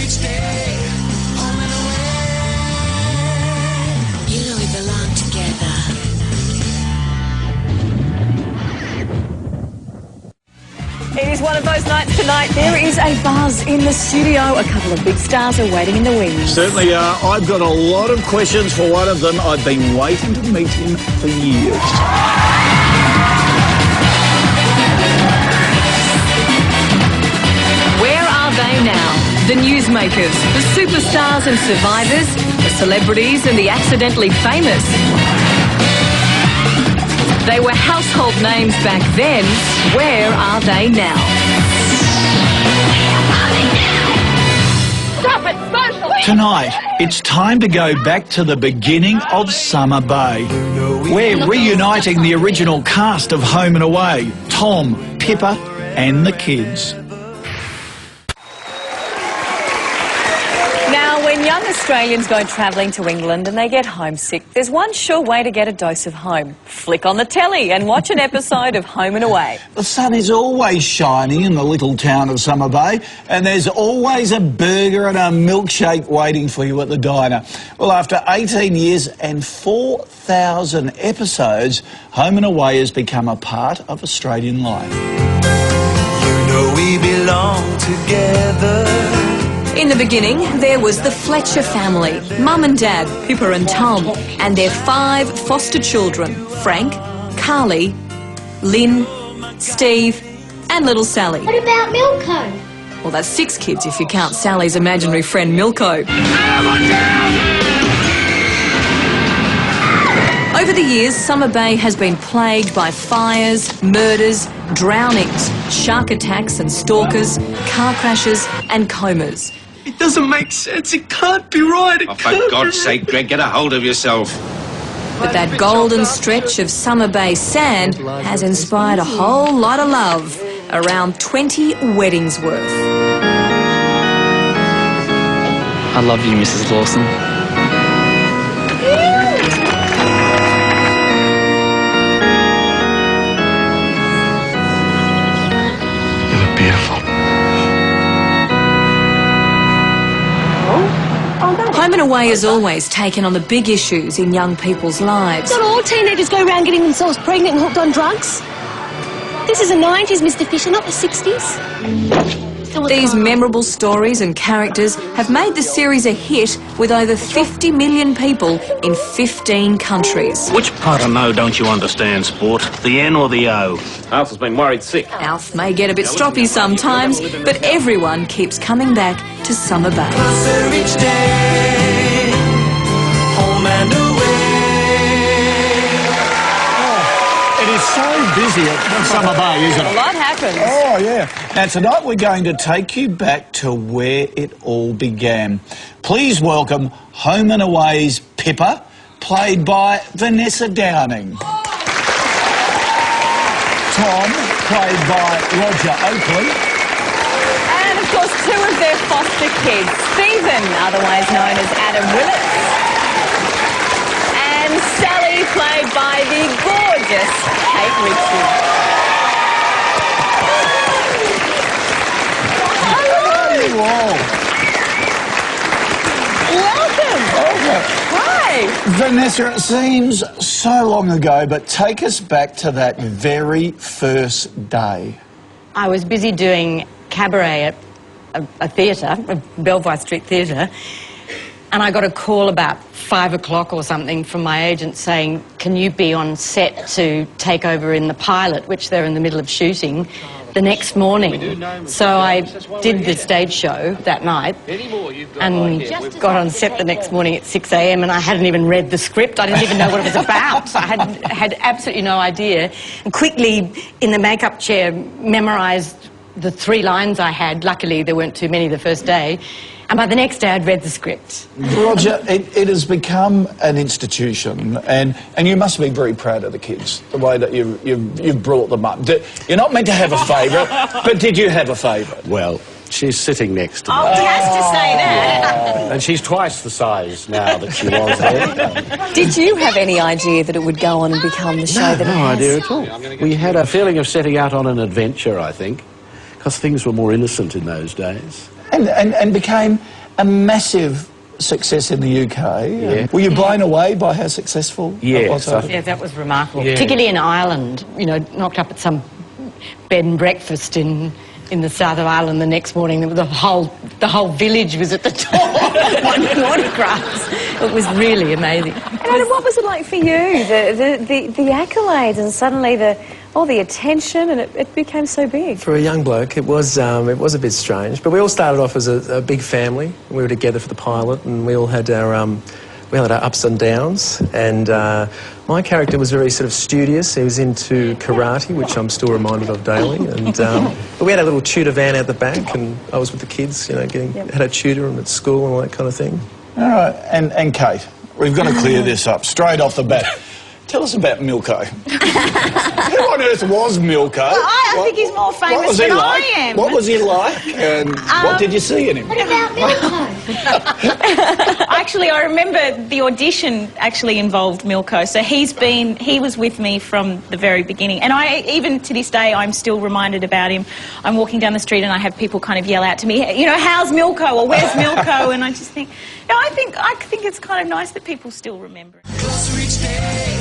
each day, home and away. You know we belong together. It is one of those nights tonight. There is a buzz in the studio. A couple of big stars are waiting in the wings. Certainly are. I've got a lot of questions for one of them. I've been waiting to meet him for years. Where are they now? The newsmakers, the superstars and survivors, the celebrities and the accidentally famous. They were household names back then. Where are they now? Stop it, socially! Tonight, it's time to go back to the beginning of Summer Bay. We're reuniting the original cast of Home and Away, Tom, Pippa and the kids. Now, when young Australians go travelling to England and they get homesick, there's one sure way to get a dose of home. Flick on the telly and watch an episode of Home and Away. The sun is always shining in the little town of Summer Bay, and there's always a burger and a milkshake waiting for you at the diner. Well, after 18 years and 4,000 episodes, Home and Away has become a part of Australian life. You know we belong together. In the beginning, there was the Fletcher family, Mum and Dad, Pippa and Tom, and their 5 foster children, Frank, Carly, Lynn, Steve and little Sally. What about Milko? Well, that's 6 kids if you count Sally's imaginary friend Milko. Over the years, Summer Bay has been plagued by fires, murders, drownings, shark attacks and stalkers, car crashes and comas. It doesn't make sense. It can't be right. Oh, for God's sake, Greg, get a hold of yourself. But that golden stretch of Summer Bay sand has inspired a whole lot of love, around 20 weddings worth. I love you, Mrs. Lawson. You look beautiful. Home and Away has always taken on the big issues in young people's lives. Not all teenagers go around getting themselves pregnant and hooked on drugs. This is the 90s, Mr. Fisher, not the 60s. These memorable stories and characters have made the series a hit with over 50 million people in 15 countries. Which part of no don't you understand, sport? The N or the O? Alf has been worried sick. Alf may get a bit stroppy sometimes, but everyone keeps coming back to Summer Bay. Closer each day, home and away. It is so busy at Summer Bay, isn't it? A lot happens. Oh, yeah. Now, tonight we're going to take you back to where it all began. Please welcome Home and Away's Pippa, played by Vanessa Downing. Tom, played by Roger Oakley. And, of course, 2 of their foster kids, Stephen, otherwise known as Adam Willits, and Sally, played by the gorgeous Kate Ritchie. Whoa. Welcome. Hi. Vanessa, it seems so long ago, but take us back to that very first day. I was busy doing cabaret at a theatre, a Belvoir Street Theatre, and I got a call about 5 o'clock or something from my agent saying, can you be on set to take over in the pilot, which they're in the middle of shooting, the next morning. So I did the stage show that night and got on set the next morning at 6 a.m. and I hadn't even read the script. I didn't even know what it was about. I had absolutely no idea. And quickly, in the makeup chair, memorised the 3 lines I had. Luckily, there weren't too many the first day. And by the next day, I'd read the script. Roger, it has become an institution, and you must be very proud of the kids, the way that you've brought them up. You're not meant to have a favourite, but did you have a favourite? Well, she's sitting next to me. Oh, he has to say that. And she's twice the size now that she was then. Did you have any idea that it would go on and become the show that it has? No idea at all. We had a feeling of setting out on an adventure, I think, because things were more innocent in those days. And became a massive success in the UK. Yeah. Were you blown away by how successful it was? Yeah, that was remarkable. Yeah. Particularly in Ireland, you know, knocked up at some bed and breakfast in the south of Ireland the next morning. The whole village was at the door wanting autographs. It was really amazing. And Adam, what was it like for you? The accolades and suddenly all the attention, and it became so big. For a young bloke, it was a bit strange. But we all started off as a big family. We were together for the pilot, and we all had our ups and downs. And my character was very sort of studious. He was into karate, which I'm still reminded of daily. And but we had a little tutor van out the back, and I was with the kids, you know, had a tutor at school and all that kind of thing. All right, and Kate, we've got to clear this up straight off the bat. Tell us about Milko. Who on earth was Milko? Well, I think he's more famous than I am. What was he like, and what did you see in him? What about Milko? Actually, I remember the audition actually involved Milko. So he was with me from the very beginning. And even to this day, I'm still reminded about him. I'm walking down the street and I have people kind of yell out to me, you know, how's Milko, or where's Milko? And I just think, no, I think it's kind of nice that people still remember it. Closer each day.